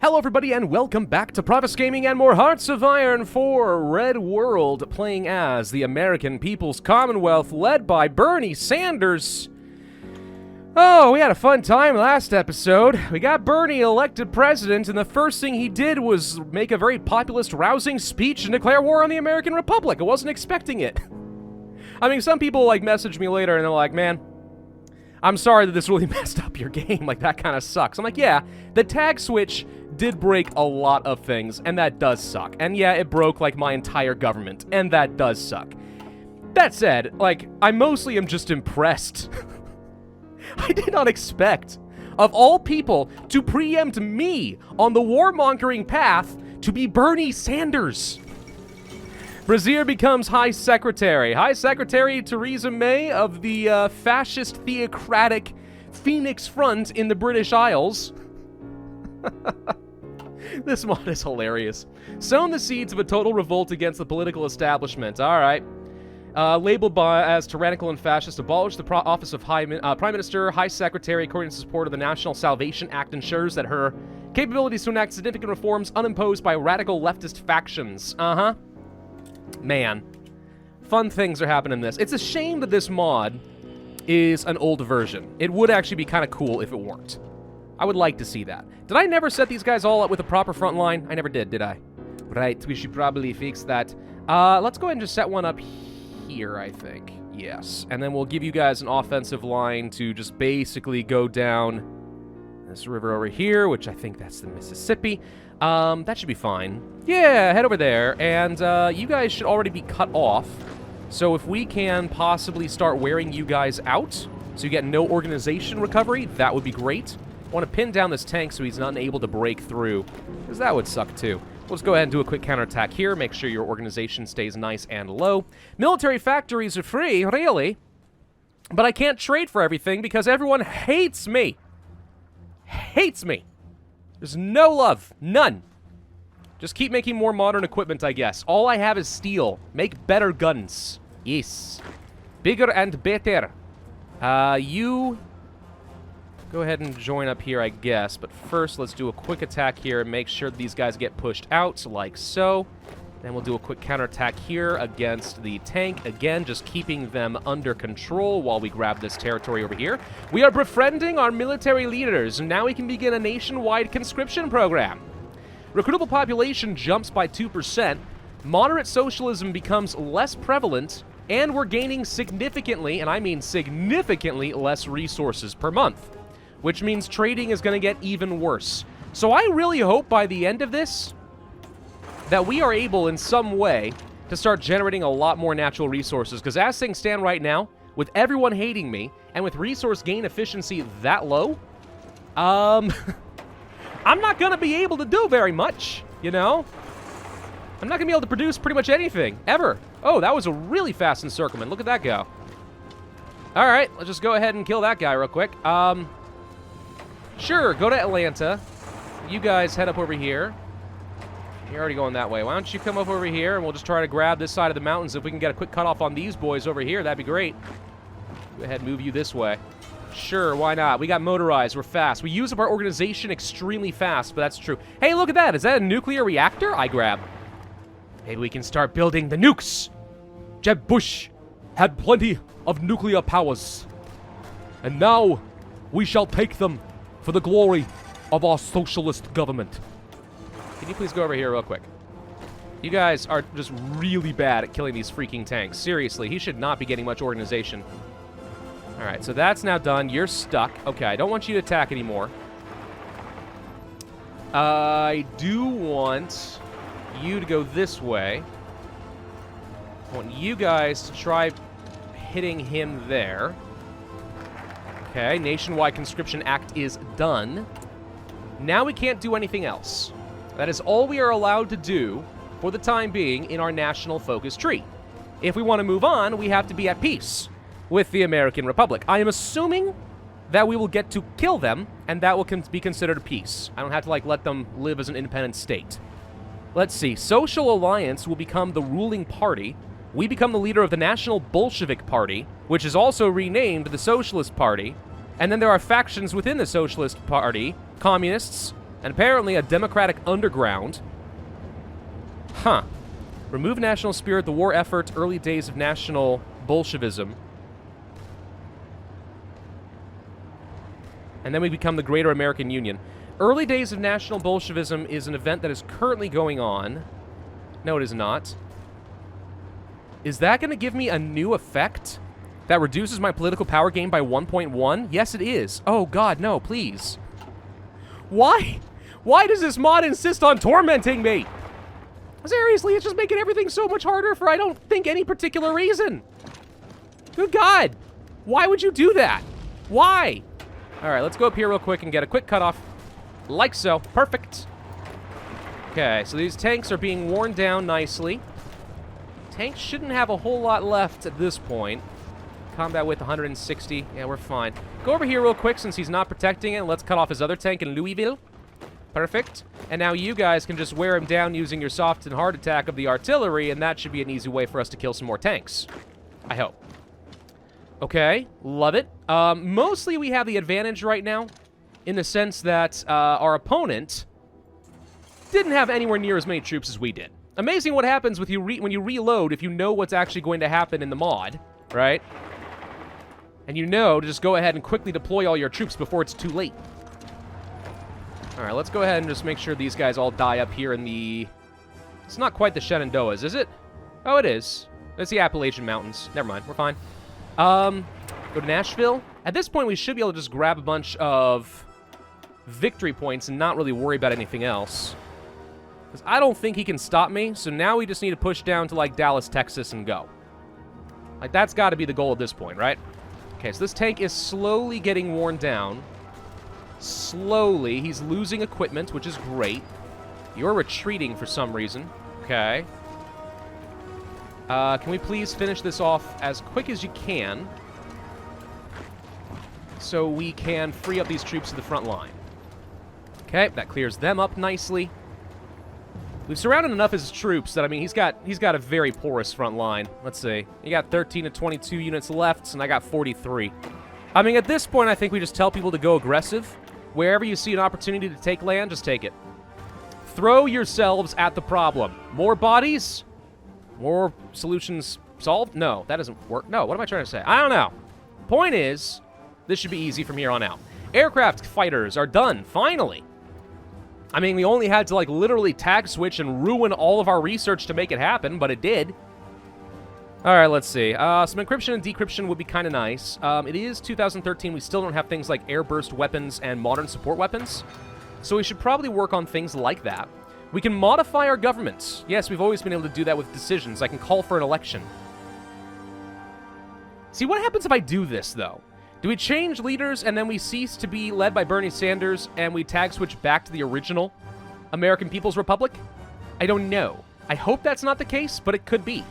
Hello everybody and welcome back to Pravus Gaming and more Hearts of Iron 4 Red World, playing as the American People's Commonwealth led by Bernie Sanders. Oh, we had a fun time last episode. We got Bernie elected president and the first thing he did was make a very populist, rousing speech and declare war on the American Republic. I wasn't expecting it. I mean, some people message me later and they're like, man, I'm sorry that this really messed up your game. That kind of sucks. I'm like, yeah, the tag switch did break a lot of things, and that does suck. And yeah, it broke, my entire government, and that does suck. That said, I mostly am just impressed. I did not expect, of all people, to preempt me on the warmongering path to be Bernie Sanders. Brazier becomes High Secretary. High Secretary Theresa May of the fascist theocratic Phoenix Front in the British Isles. This mod is hilarious. Sown the seeds of a total revolt against the political establishment. Alright. Labeled as tyrannical and fascist, abolished the office of Prime Minister, High Secretary, according to support of the National Salvation Act, ensures that her capabilities to enact significant reforms unimposed by radical leftist factions. Man. Fun things are happening in this. It's a shame that this mod is an old version. It would actually be kind of cool if it weren't. I would like to see that. Did I never set these guys all up with a proper front line? I never did I? Right, we should probably fix that. Let's go ahead and just set one up here, I think. Yes. And then we'll give you guys an offensive line to just basically go down this river over here, which I think that's the Mississippi. That should be fine. Yeah, head over there. And you guys should already be cut off. So if we can possibly start wearing you guys out, so you get no organization recovery, that would be great. I want to pin down this tank so he's not able to break through, because that would suck too. Let's go ahead and do a quick counterattack here, make sure your organization stays nice and low. Military factories are free, really, but I can't trade for everything because everyone hates me. Hates me. There's no love. None. Just keep making more modern equipment, I guess. All I have is steel. Make better guns. Yes. Bigger and better. You go ahead and join up here, I guess. But first, let's do a quick attack here and make sure these guys get pushed out, like so. Then we'll do a quick counterattack here against the tank. Again, just keeping them under control while we grab this territory over here. We are befriending our military leaders, and now we can begin a nationwide conscription program. Recruitable population jumps by 2%. Moderate socialism becomes less prevalent, and we're gaining significantly, and I mean significantly, less resources per month, which means trading is going to get even worse. So I really hope by the end of this that we are able in some way to start generating a lot more natural resources, because as things stand right now, with everyone hating me, and with resource gain efficiency that low, I'm not going to be able to do very much, you know? I'm not going to be able to produce pretty much anything, ever. Oh, that was a really fast encirclement. Look at that go. All right, let's just go ahead and kill that guy real quick. Sure, go to Atlanta. You guys head up over here. You're already going that way. Why don't you come up over here, and we'll just try to grab this side of the mountains. If we can get a quick cutoff on these boys over here, that'd be great. Go ahead and move you this way. Sure, why not? We got motorized. We're fast. We use up our organization extremely fast, but that's true. Hey, look at that. Is that a nuclear reactor? I grab. Maybe we can start building the nukes. Jeb Bush had plenty of nuclear powers, and now we shall take them for the glory of our socialist government. Can you please go over here real quick? You guys are just really bad at killing these freaking tanks. Seriously, he should not be getting much organization. All right, so that's now done. You're stuck. Okay, I don't want you to attack anymore. I do want you to go this way. I want you guys to try hitting him there. Okay, Nationwide Conscription Act is done. Now we can't do anything else. That is all we are allowed to do for the time being in our national focus tree. If we want to move on, we have to be at peace with the American Republic. I am assuming that we will get to kill them, and that will be considered a peace. I don't have to, let them live as an independent state. Let's see. Social Alliance will become the ruling party. We become the leader of the National Bolshevik Party, which is also renamed the Socialist Party. And then there are factions within the Socialist Party. Communists, And apparently a democratic underground. Huh. Remove national spirit, the war effort, early days of national Bolshevism. And then we become the Greater American Union. Early days of national Bolshevism is an event that is currently going on. No, it is not. Is that going to give me a new effect that reduces my political power gain by 1.1? Yes, it is. Oh, God, no, please. Why? Why does this mod insist on tormenting me? Seriously, it's just making everything so much harder for I don't think any particular reason. Good God. Why would you do that? Why? All right, let's go up here real quick and get a quick cutoff. Like so. Perfect. Okay, so these tanks are being worn down nicely. Tanks shouldn't have a whole lot left at this point. Combat width 160. Yeah, we're fine. Go over here real quick since he's not protecting it. And let's cut off his other tank in Louisville. Perfect. And now you guys can just wear him down using your soft and hard attack of the artillery, and that should be an easy way for us to kill some more tanks. I hope. Okay, love it. Mostly we have the advantage right now in the sense that our opponent didn't have anywhere near as many troops as we did. Amazing what happens with when you reload if you know what's actually going to happen in the mod, right? And you know to just go ahead and quickly deploy all your troops before it's too late. All right, let's go ahead and just make sure these guys all die up here in the... It's not quite the Shenandoahs, is it? Oh, it is. It's the Appalachian Mountains. Never mind, we're fine. Go to Nashville. At this point, we should be able to just grab a bunch of victory points and not really worry about anything else. Because I don't think he can stop me, so now we just need to push down to, like, Dallas, Texas and go. Like, that's got to be the goal at this point, right? Okay, so this tank is slowly getting worn down. Slowly. He's losing equipment, which is great. You're retreating for some reason. Okay. Can we please finish this off as quick as you can so we can free up these troops to the front line? Okay, that clears them up nicely. We've surrounded enough of his troops that, I mean, he's got a very porous front line. Let's see. You got 13 to 22 units left, and I got 43. I mean, at this point, I think we just tell people to go aggressive. Wherever you see an opportunity to take land, just take it. Throw yourselves at the problem. More bodies? More solutions solved? No, that doesn't work. No, what am I trying to say? I don't know. Point is, this should be easy from here on out. Aircraft fighters are done, finally. I mean, we only had to, like, literally tag switch and ruin all of our research to make it happen, but it did. All right, let's see. Some encryption and decryption would be kind of nice. It is 2013. We still don't have things like air-burst weapons and modern support weapons, so we should probably work on things like that. We can modify our government. Yes, we've always been able to do that with decisions. I can call for an election. See, what happens if I do this, though? Do we change leaders and then we cease to be led by Bernie Sanders and we tag switch back to the original American People's Republic? I don't know. I hope that's not the case, but it could be.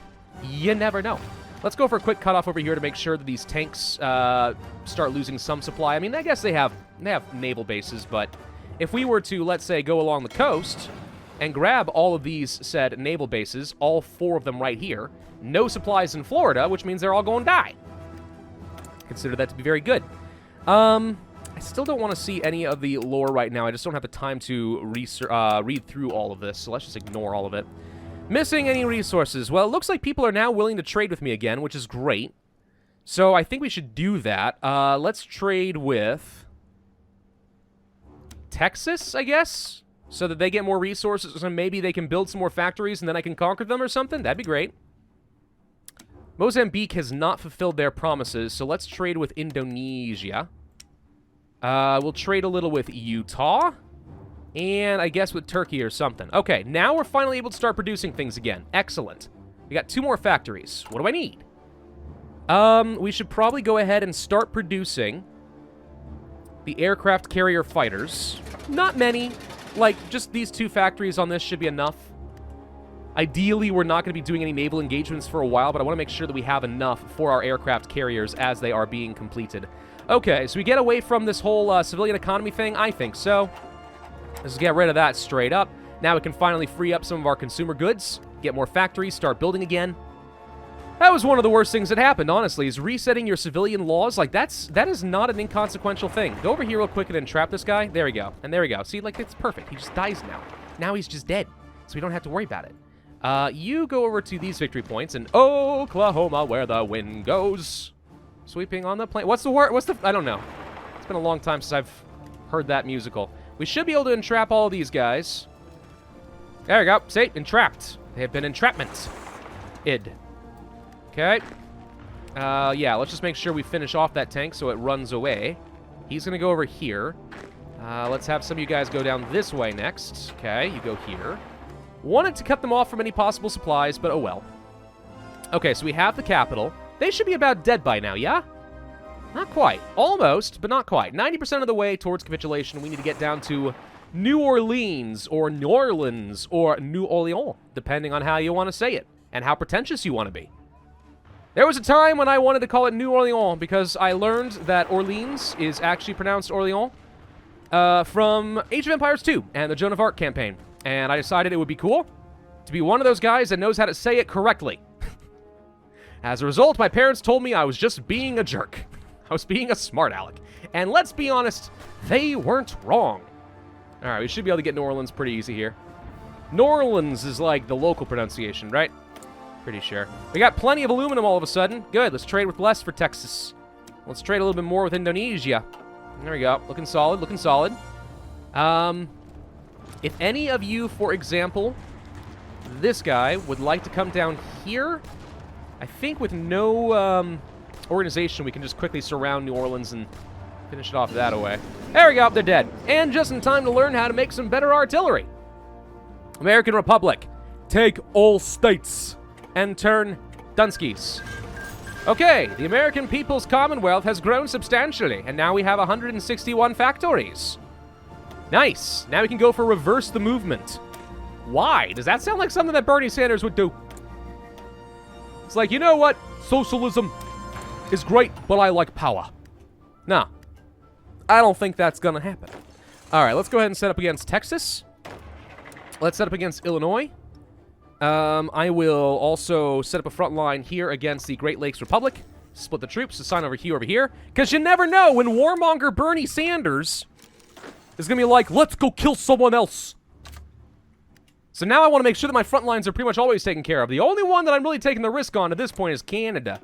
You never know. Let's go for a quick cutoff over here to make sure that these tanks start losing some supply. I mean, I guess they have naval bases, but if we were to, let's say, go along the coast and grab all of these said naval bases, all 4 of them right here, no supplies in Florida, which means they're all going to die. Consider that to be very good. I still don't want to see any of the lore right now. I just don't have the time to read through all of this, so let's just ignore all of it. Missing any resources? Well, it looks like people are now willing to trade with me again, which is great. So I think we should do that. Let's trade with Texas, I guess, so that they get more resources and maybe they can build some more factories and then I can conquer them or something. That'd be great. Mozambique has not fulfilled their promises, so let's trade with Indonesia. We'll trade a little with Utah. And I guess with Turkey or something. Okay, now we're finally able to start producing things again. Excellent. We got 2 more factories. What do I need? We should probably go ahead and start producing the aircraft carrier fighters. Not many. Like, just these 2 factories on this should be enough. Ideally, we're not going to be doing any naval engagements for a while, but I want to make sure that we have enough for our aircraft carriers as they are being completed. Okay, so we get away from this whole civilian economy thing? I think so. Let's get rid of that straight up. Now we can finally free up some of our consumer goods, get more factories, start building again. That was one of the worst things that happened, honestly, is resetting your civilian laws. Like, that is not an inconsequential thing. Go over here real quick and then trap this guy. There we go. And there we go. See, like, it's perfect. He just dies now. Now he's just dead. So we don't have to worry about it. You go over to these victory points in Oklahoma, where the wind goes. Sweeping on the plain. What's the word? I don't know. It's been a long time since I've heard that musical. We should be able to entrap all these guys. There we go. See? Entrapped. They have been entrapment-id. Okay. Yeah, let's just make sure we finish off that tank so it runs away. He's going to go over here. Let's have some of you guys go down this way next. Okay, you go here. Wanted to cut them off from any possible supplies, but oh well. Okay, so we have the capital. They should be about dead by now, yeah? Not quite. Almost, but not quite. 90% of the way towards capitulation. We need to get down to New Orleans, or New Orleans, or New Orleans, depending on how you want to say it, and how pretentious you want to be. There was a time when I wanted to call it New Orleans because I learned that Orleans is actually pronounced Orleans from Age of Empires 2 and the Joan of Arc campaign. And I decided it would be cool to be one of those guys that knows how to say it correctly. As a result, my parents told me I was just being a jerk. I was being a smart aleck. And let's be honest, they weren't wrong. All right, we should be able to get New Orleans pretty easy here. New Orleans is like the local pronunciation, right? Pretty sure. We got plenty of aluminum all of a sudden. Good, let's trade with less for Texas. Let's trade a little bit more with Indonesia. There we go. Looking solid, looking solid. If any of you, for example, this guy, would like to come down here, I think with no organization, we can just quickly surround New Orleans and finish it off that way. There we go, they're dead. And just in time to learn how to make some better artillery. American Republic, take all states and turn Dunskies. Okay, the American People's Commonwealth has grown substantially, and now we have 161 factories. Nice. Now we can go for reverse the movement. Why? Does that sound like something that Bernie Sanders would do? It's like, you know what? Socialism is great, but I like power. No. I don't think that's gonna happen. All right, let's go ahead and set up against Texas. Let's set up against Illinois. I will also set up a front line here against the Great Lakes Republic. Split the troops, assign over here, because you never know when warmonger Bernie Sanders is going to be like, let's go kill someone else. So now I want to make sure that my front lines are pretty much always taken care of. The only one that I'm really taking the risk on at this point is Canada,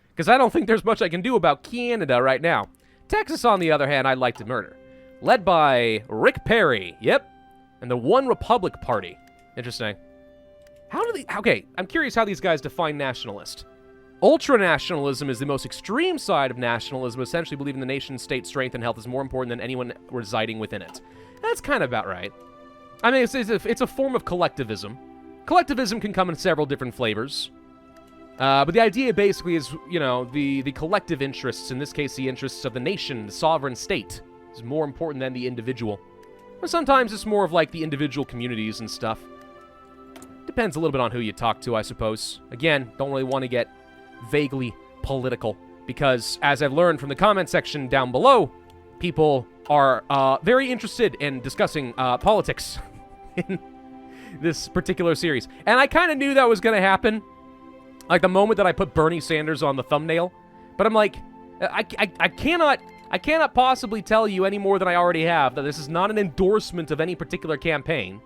because I don't think there's much I can do about Canada right now. Texas, on the other hand, I'd like to murder. Led by Rick Perry, yep, and the One Republic Party. Interesting. How do they... Okay, I'm curious how these guys define nationalist. Ultra-nationalism is the most extreme side of nationalism, essentially believing the nation's state strength and health is more important than anyone residing within it. That's kind of about right. I mean, it's a form of collectivism. Collectivism can come in several different flavors. But the idea basically is, you know, the collective interests, in this case the interests of the nation, the sovereign state, is more important than the individual. But sometimes it's more of like the individual communities and stuff. Depends a little bit on who you talk to, I suppose. Again, don't really want to get vaguely political, because as I've learned from the comment section down below, people are very interested in discussing politics in this particular series. And I kind of knew that was going to happen, like the moment that I put Bernie Sanders on the thumbnail. But I'm like, I cannot possibly tell you any more than I already have that this is not an endorsement of any particular campaign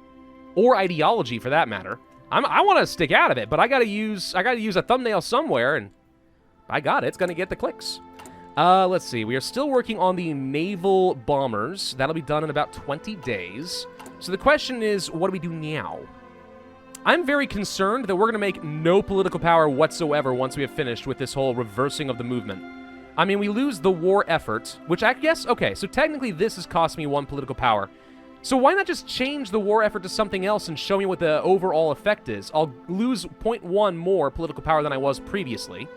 or ideology, for that matter. I want to stick out of it, but I gotta use a thumbnail somewhere, and I got it. It's gonna get the clicks. Let's see. We are still working on the naval bombers. That'll be done in about 20 days. So the question is, what do we do now? I'm very concerned that we're gonna make no political power whatsoever once we have finished with this whole reversing of the movement. I mean, we lose the war effort, which I guess, okay, so technically this has cost me 1 political power. So why not just change the war effort to something else and show me what the overall effect is? I'll lose 0.1 more political power than I was previously.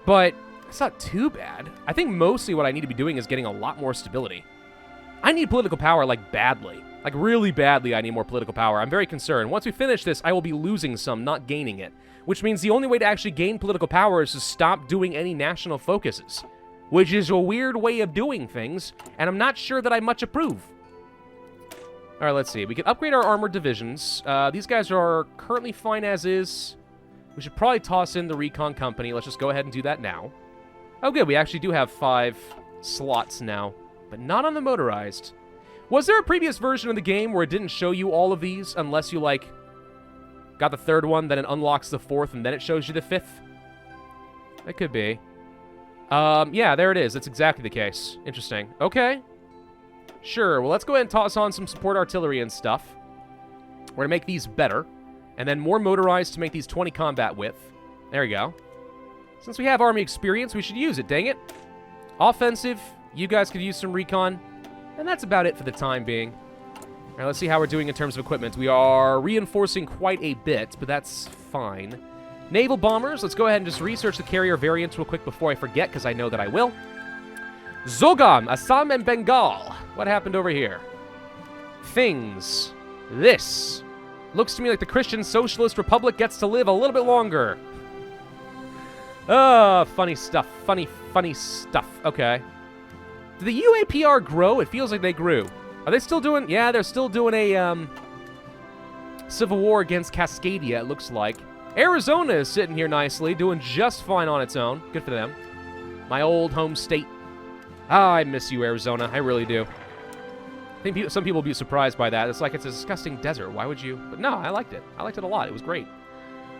But it's not too bad. I think mostly what I need to be doing is getting a lot more stability. I need political power, like, badly. Like, really badly I need more political power. I'm very concerned. Once we finish this, I will be losing some, not gaining it. Which means the only way to actually gain political power is to stop doing any national focuses. Which is a weird way of doing things, and I'm not sure that I much approve. All right, let's see. We can upgrade our armored divisions. These guys are currently fine as is. We should probably toss in the recon company. Let's just go ahead and do that now. Oh, good. We actually do have 5 slots now, but not on the motorized. Was there a previous version of the game where it didn't show you all of these unless you, like, got the 3rd one, then it unlocks the 4th, and then it shows you the 5th? That could be. Yeah, there it is. That's exactly the case. Interesting. Okay. Sure. Well, let's go ahead and toss on some support artillery and stuff. We're going to make these better. And then more motorized to make these 20 combat width. There we go. Since we have army experience, we should use it, dang it. Offensive. You guys could use some recon. And that's about it for the time being. All right, let's see how we're doing in terms of equipment. We are reinforcing quite a bit, but that's fine. Naval bombers. Let's go ahead and just research the carrier variants real quick before I forget, because I know that I will. Zogam, Assam, and Bengal. What happened over here? Things. This. Looks to me like the Christian Socialist Republic gets to live a little bit longer. Funny stuff. Funny stuff. Okay. Did the UAPR grow? It feels like they grew. Are they still doing... Yeah, they're still doing a, civil war against Cascadia, it looks like. Arizona is sitting here nicely, doing just fine on its own. Good for them. My old home state. Ah, I miss you, Arizona. I really do. I think some people will be surprised by that. It's like it's a disgusting desert. Why would you? But no, I liked it. I liked it a lot. It was great.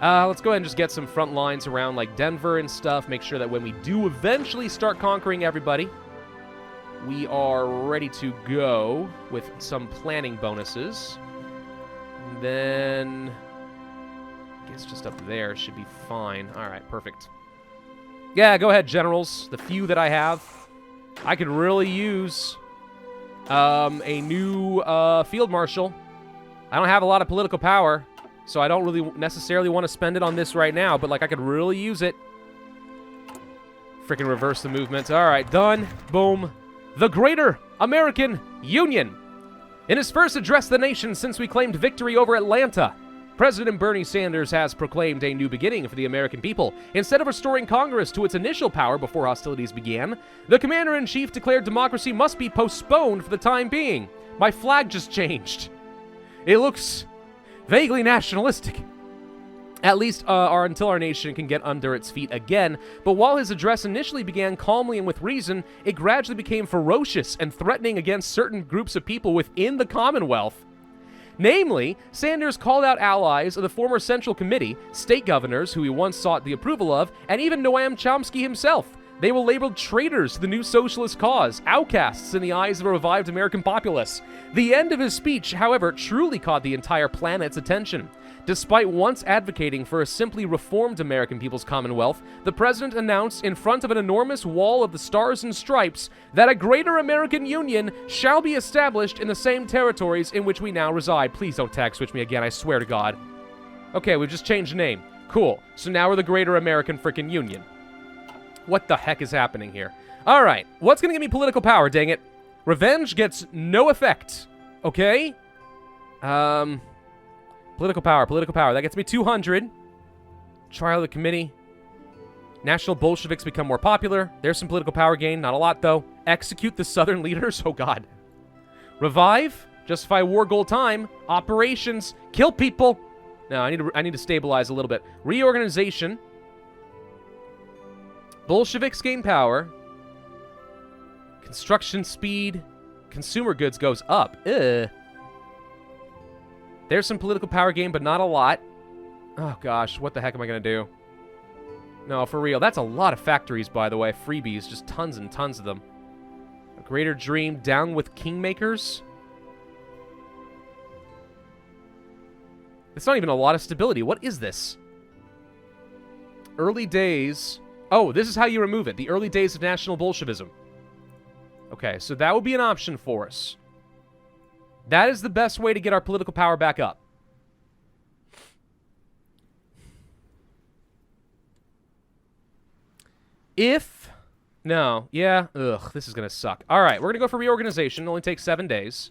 Let's go ahead and just get some front lines around like Denver and stuff. Make sure that when we do eventually start conquering everybody, we are ready to go with some planning bonuses. And then I guess just up there should be fine. All right, perfect. Yeah, go ahead, generals. The few that I have. I could really use a new field marshal. I don't have a lot of political power, so I don't really necessarily want to spend it on this right now, but like I could really use it. Freaking reverse the movement. All right, done. Boom. The Greater American Union. In his first address to the nation since we claimed victory over Atlanta, President Bernie Sanders has proclaimed a new beginning for the American people. Instead of restoring Congress to its initial power before hostilities began, the Commander-in-Chief declared democracy must be postponed for the time being. My flag just changed. It looks vaguely nationalistic. At least until our nation can get under its feet again. But while his address initially began calmly and with reason, it gradually became ferocious and threatening against certain groups of people within the Commonwealth. Namely, Sanders called out allies of the former Central Committee, state governors who he once sought the approval of, and even Noam Chomsky himself. They were labeled traitors to the new socialist cause, outcasts in the eyes of a revived American populace. The end of his speech, however, truly caught the entire planet's attention. Despite once advocating for a simply reformed American People's Commonwealth, the president announced in front of an enormous wall of the stars and stripes that a greater American Union shall be established in the same territories in which we now reside. Please don't tag switch me again, I swear to God. Okay, we've just changed the name. Cool. So now we're the Greater American frickin' Union. What the heck is happening here? All right, what's gonna give me political power, dang it? Revenge gets no effect, okay? Political power. That gets me 200. Trial of the committee. National Bolsheviks become more popular. There's some political power gain. Not a lot, though. Execute the Southern leaders. Oh, God. Revive. Justify war goal time. Operations. Kill people. No, I need to stabilize a little bit. Reorganization. Bolsheviks gain power. Construction speed. Consumer goods goes up. Ugh. There's some political power gain, but not a lot. Oh, gosh. What the heck am I going to do? No, for real. That's a lot of factories, by the way. Freebies. Just tons and tons of them. A greater dream. Down with kingmakers. It's not even a lot of stability. What is this? Early days. Oh, this is how you remove it. The early days of National Bolshevism. Okay, so that would be an option for us. That is the best way to get our political power back up. If... No. Yeah. Ugh, this is going to suck. All right, we're going to go for reorganization. It only takes 7 days.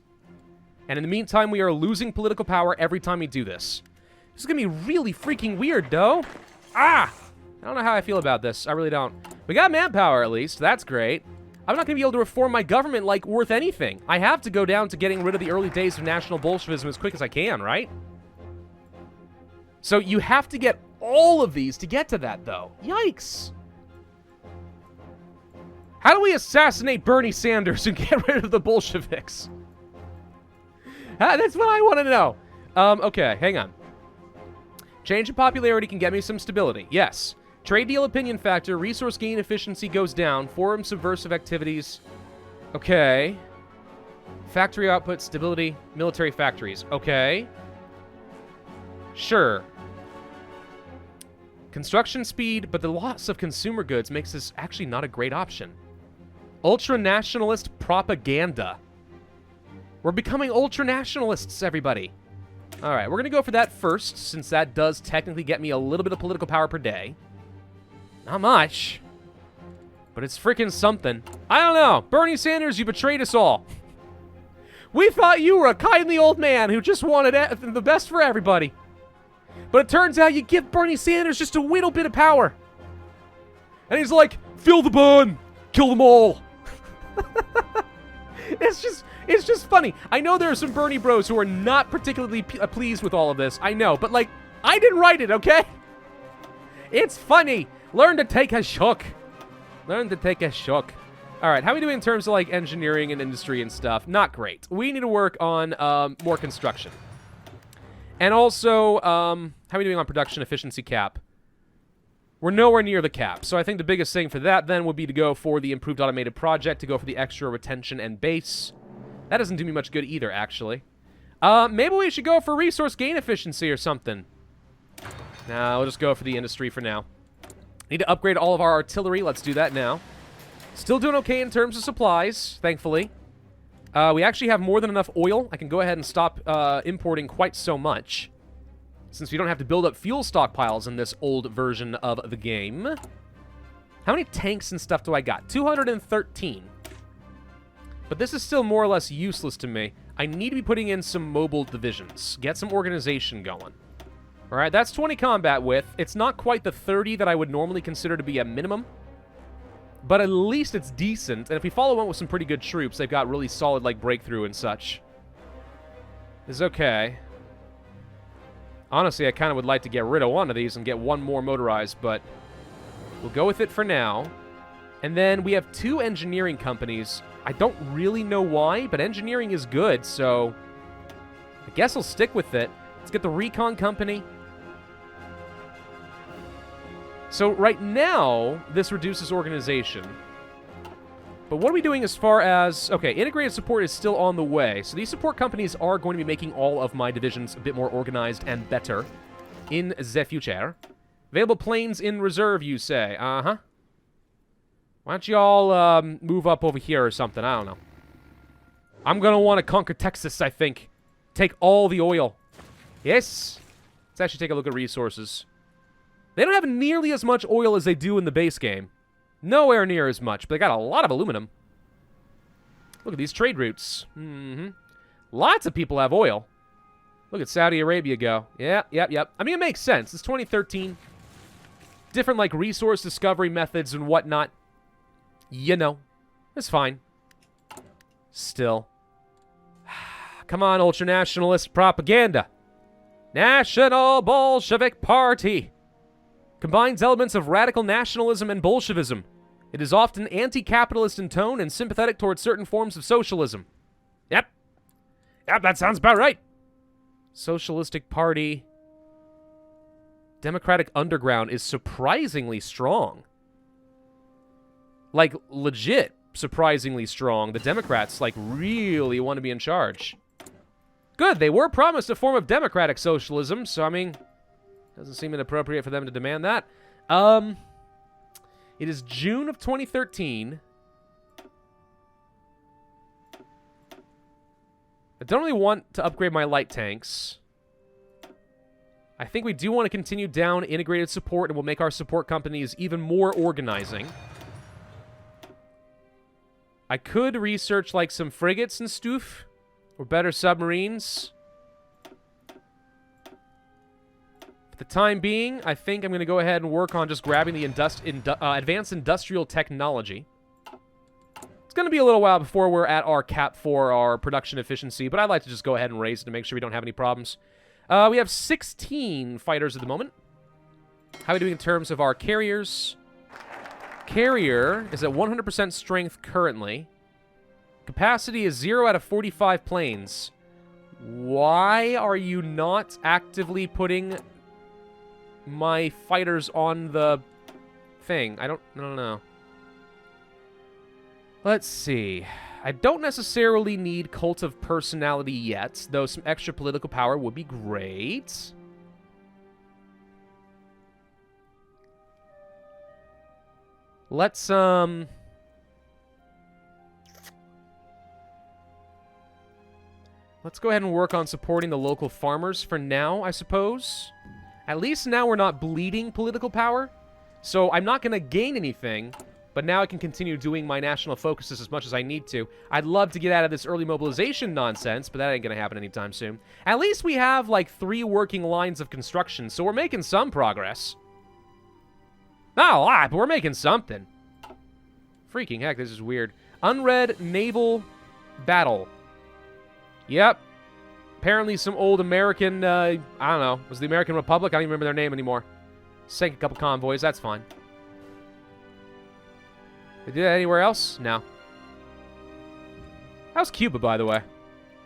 And in the meantime, we are losing political power every time we do this. This is going to be really freaking weird, though. Ah! I don't know how I feel about this. I really don't. We got manpower, at least. That's great. I'm not going to be able to reform my government like worth anything. I have to go down to getting rid of the early days of National Bolshevism as quick as I can, right? So you have to get all of these to get to that, though. Yikes. How do we assassinate Bernie Sanders and get rid of the Bolsheviks? That's what I want to know. Okay, hang on. Change in popularity can get me some stability. Yes. Trade deal opinion factor, resource gain efficiency goes down, forum subversive activities. Okay. Factory output, stability, military factories. Okay. Sure. Construction speed, but the loss of consumer goods makes this actually not a great option. Ultra-nationalist propaganda. We're becoming ultra-nationalists, everybody. All right, we're going to go for that first, since that does technically get me a little bit of political power per day. Not much, but it's freaking something. I don't know. Bernie Sanders, you betrayed us all. We thought you were a kindly old man who just wanted the best for everybody. But it turns out you give Bernie Sanders just a little bit of power. And he's like, fill the bun, kill them all. It's just funny. I know there are some Bernie bros who are not particularly pleased with all of this. I know, but like, I didn't write it, okay? It's funny. Learn to take a shook. Learn to take a shook. All right, how are we doing in terms of like engineering and industry and stuff? Not great. We need to work on more construction. And also, how are we doing on production efficiency cap? We're nowhere near the cap. So I think the biggest thing for that then would be to go for the improved automated project, to go for the extra retention and base. That doesn't do me much good either, actually. Maybe we should go for resource gain efficiency or something. Nah, we'll just go for the industry for now. Need to upgrade all of our artillery. Let's do that now. Still doing okay in terms of supplies, thankfully. We actually have more than enough oil. I can go ahead and stop importing quite so much, since we don't have to build up fuel stockpiles in this old version of the game. How many tanks and stuff do I got? 213. But this is still more or less useless to me. I need to be putting in some mobile divisions. Get some organization going. All right, that's 20 combat width. It's not quite the 30 that I would normally consider to be a minimum, but at least it's decent. And if we follow on with some pretty good troops, they've got really solid, like, breakthrough and such. It's okay. Honestly, I kind of would like to get rid of one of these and get one more motorized, but we'll go with it for now. And then we have 2 engineering companies. I don't really know why, but engineering is good, so I guess I'll stick with it. Let's get the recon company. So right now, this reduces organization. But what are we doing as far as... Okay, integrated support is still on the way. So these support companies are going to be making all of my divisions a bit more organized and better in the future. Available planes in reserve, you say? Uh-huh. Why don't you all move up over here or something? I don't know. I'm going to want to conquer Texas, I think. Take all the oil. Yes. Let's actually take a look at resources. They don't have nearly as much oil as they do in the base game. Nowhere near as much, but they got a lot of aluminum. Look at these trade routes. Lots of people have oil. Look at Saudi Arabia go. Yep. I mean, it makes sense. It's 2013. Different, like, resource discovery methods and whatnot. You know. It's fine. Still. Come on, ultranationalist propaganda. National Bolshevik Party combines elements of radical nationalism and Bolshevism. It is often anti-capitalist in tone and sympathetic towards certain forms of socialism. Yep, that sounds about right. Socialistic Party. Democratic Underground is surprisingly strong. Like, legit surprisingly strong. The Democrats, like, really want to be in charge. Good, they were promised a form of democratic socialism, so, I mean, doesn't seem inappropriate for them to demand that. It is June of 2013. I don't really want to upgrade my light tanks. I think we do want to continue down integrated support, and we'll make our support companies even more organizing. I could research, like, some frigates and stuff, or better submarines. For the time being, I think I'm going to go ahead and work on just grabbing the advanced industrial technology. going to be a little while before we're at our cap for our production efficiency, but I'd like to just go ahead and raise it to make sure we don't have any problems. We have 16 fighters at the moment. How are we doing in terms of our carriers? Carrier is at 100% strength currently. Capacity is 0 out of 45 planes. Why are you not actively putting my fighters on the thing? I don't know. Let's see. I don't necessarily need Cult of Personality yet, though some extra political power would be great. Let's go ahead and work on supporting the local farmers for now, I suppose. At least now we're not bleeding political power, so I'm not going to gain anything, but now I can continue doing my national focuses as much as I need to. I'd love to get out of this early mobilization nonsense, but that ain't going to happen anytime soon. At least we have, like, 3 working lines of construction, so we're making some progress. Not a lot, but we're making something. Freaking heck, this is weird. Unread Naval Battle. Yep. Apparently some old American, I don't know. Was it the American Republic? I don't even remember their name anymore. Sank a couple convoys, that's fine. They did that anywhere else? No. How's Cuba, by the way?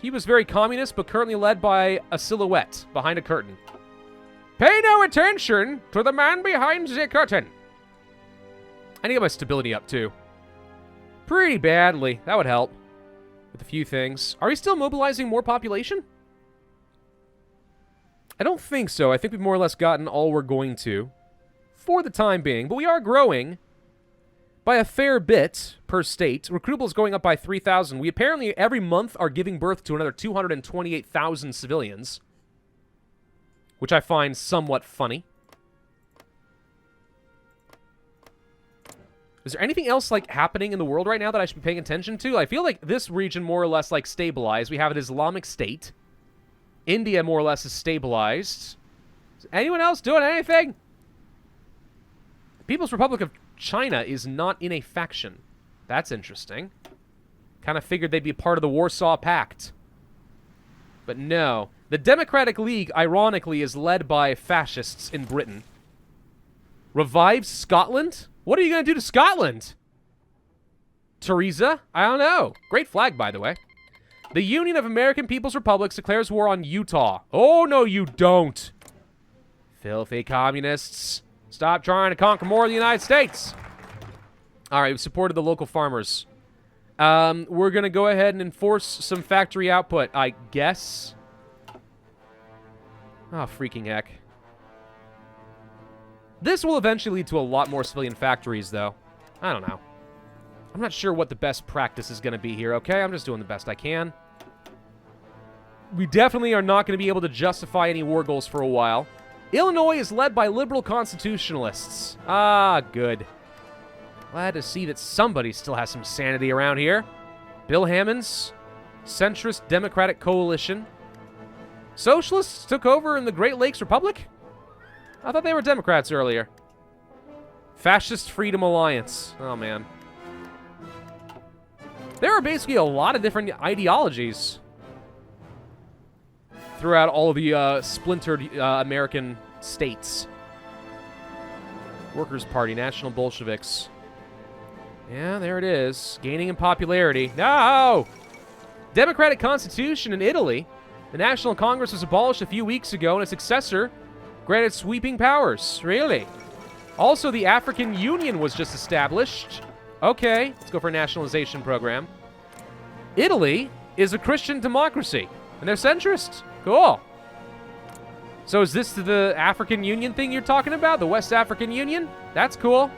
Cuba's very communist, but currently led by a silhouette behind a curtain. Pay no attention to the man behind the curtain. I need to get my stability up, too. Pretty badly. That would help. With a few things. Are we still mobilizing more population? I don't think so. I think we've more or less gotten all we're going to. For the time being. But we are growing by a fair bit per state. Recruitable is going up by 3,000. We apparently, every month, are giving birth to another 228,000 civilians. Which I find somewhat funny. Is there anything else, like, happening in the world right now that I should be paying attention to? I feel like this region more or less, like, stabilized. We have an Islamic State. India more or less is stabilized. Is anyone else doing anything? The People's Republic of China is not in a faction. That's interesting. Kind of figured they'd be part of the Warsaw Pact. But no. The Democratic League, ironically, is led by fascists in Britain. Revive Scotland? What are you going to do to Scotland? Theresa? I don't know. Great flag, by the way. The Union of American People's Republics declares war on Utah. Oh, no, you don't. Filthy communists. Stop trying to conquer more of the United States. All right, we've supported the local farmers. We're going to go ahead and enforce some factory output, I guess. Oh, freaking heck. This will eventually lead to a lot more civilian factories, though. I don't know. I'm not sure what the best practice is going to be here, okay? I'm just doing the best I can. We definitely are not going to be able to justify any war goals for a while. Illinois is led by liberal constitutionalists. Ah, good. Glad to see that somebody still has some sanity around here. Bill Hammond's centrist Democratic coalition. Socialists took over in the Great Lakes Republic? I thought they were Democrats earlier. Fascist Freedom Alliance. Oh, man. There are basically a lot of different ideologies throughout all of the splintered American states. Workers' Party, National Bolsheviks. Yeah, there it is. Gaining in popularity. No! Democratic Constitution in Italy. The National Congress was abolished a few weeks ago, and a successor granted sweeping powers. Really? Also, the African Union was just established. Okay, let's go for a nationalization program. Italy is a Christian democracy, and they're centrist. Cool. So is this the African Union thing you're talking about? The West African Union? That's cool.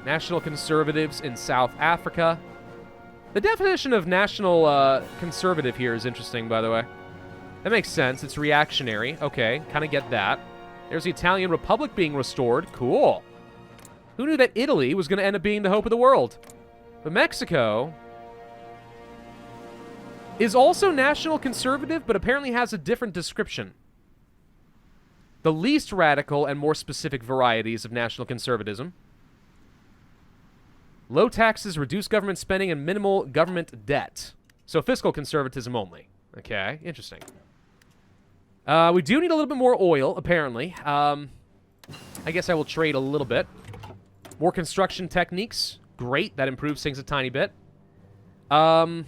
National Conservatives in South Africa. The definition of national conservative here is interesting, by the way. That makes sense. It's reactionary. Okay, kind of get that. There's the Italian Republic being restored. Cool. Who knew that Italy was going to end up being the hope of the world? But Mexico is also national conservative, but apparently has a different description. The least radical and more specific varieties of national conservatism. Low taxes, reduced government spending, and minimal government debt. So fiscal conservatism only. Okay, interesting. We do need a little bit more oil, apparently. I guess I will trade a little bit. More construction techniques. Great, that improves things a tiny bit. Already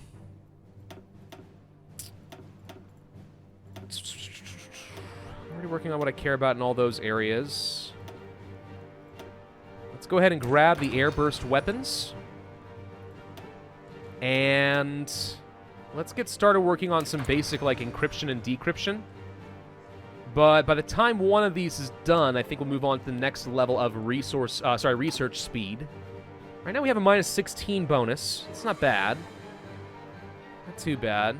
working on what I care about in all those areas. Let's go ahead and grab the airburst weapons. And let's get started working on some basic, like, encryption and decryption. But by the time one of these is done, I think we'll move on to the next level of research speed. Right now we have a minus 16 bonus. It's not bad. Not too bad.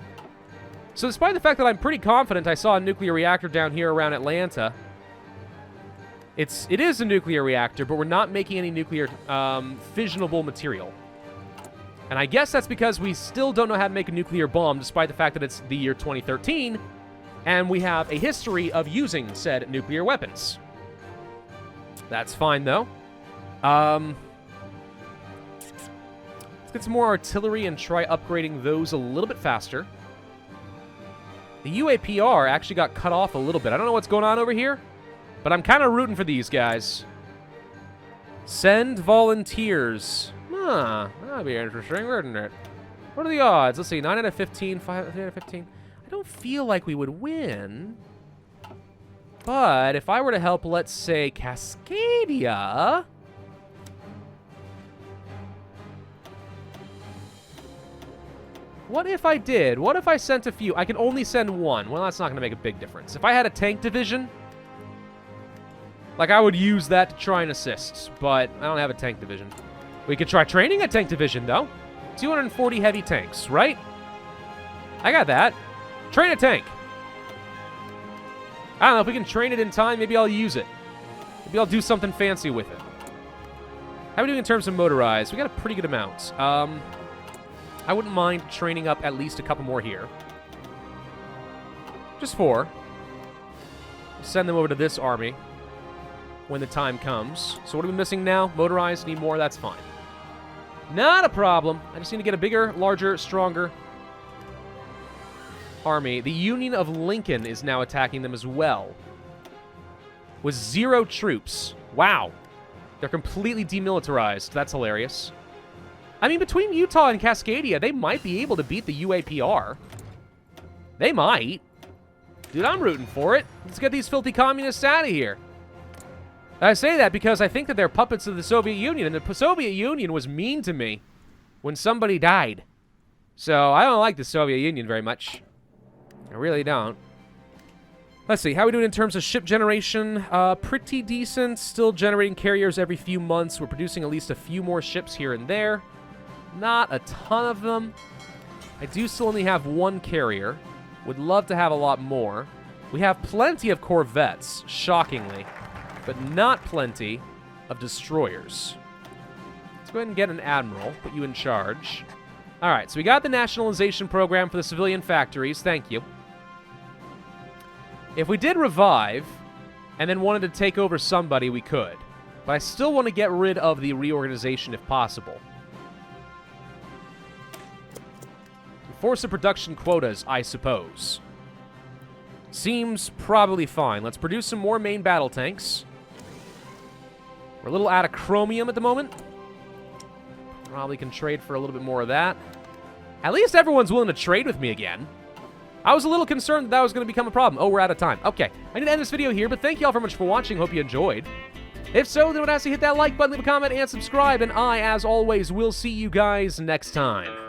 So despite the fact that I'm pretty confident I saw a nuclear reactor down here around Atlanta, it is a nuclear reactor, but we're not making any nuclear fissionable material. And I guess that's because we still don't know how to make a nuclear bomb, despite the fact that it's the year 2013, and we have a history of using said nuclear weapons. That's fine, though. Let's get some more artillery and try upgrading those a little bit faster. The UAPR actually got cut off a little bit. I don't know what's going on over here, but I'm kind of rooting for these guys. Send volunteers. Huh, that'd be interesting, wouldn't it? What are the odds? Let's see, 9 out of 15, 5 out of 15. I don't feel like we would win. But if I were to help, let's say, Cascadia... What if I did? What if I sent a few? I can only send one. Well, that's not going to make a big difference. If I had a tank division, like, I would use that to try and assist, but I don't have a tank division. We could try training a tank division, though. 240 heavy tanks, right? I got that. Train a tank. I don't know, if we can train it in time, maybe I'll use it. Maybe I'll do something fancy with it. How are we doing in terms of motorized? We got a pretty good amount. I wouldn't mind training up at least a couple more here. Just 4. Send them over to this army when the time comes. So what are we missing now? Motorized, need more, that's fine. Not a problem. I just need to get a bigger, larger, stronger army. The Union of Lincoln is now attacking them as well. With 0 troops. Wow. They're completely demilitarized. That's hilarious. I mean, between Utah and Cascadia, they might be able to beat the UAPR. They might. Dude, I'm rooting for it. Let's get these filthy communists out of here. I say that because I think that they're puppets of the Soviet Union, and the Soviet Union was mean to me when somebody died. So I don't like the Soviet Union very much. I really don't. Let's see, how are we doing in terms of ship generation? Pretty decent. Still generating carriers every few months. We're producing at least a few more ships here and there. Not a ton of them. I do still only have 1 carrier. Would love to have a lot more. We have plenty of corvettes, shockingly, but not plenty of destroyers. Let's go ahead and get an admiral, put you in charge. All right, so we got the nationalization program for the civilian factories. Thank you. If we did revive and then wanted to take over somebody, we could. But I still want to get rid of the reorganization if possible. Force of production quotas, I suppose. Seems probably fine. Let's produce some more main battle tanks. We're a little out of chromium at the moment. Probably can trade for a little bit more of that. At least everyone's willing to trade with me again. I was a little concerned that was going to become a problem. Oh, we're out of time. Okay, I need to end this video here, but thank you all very much for watching. Hope you enjoyed. If so, then I would ask you to hit that like button, leave a comment, and subscribe. And I, as always, will see you guys next time.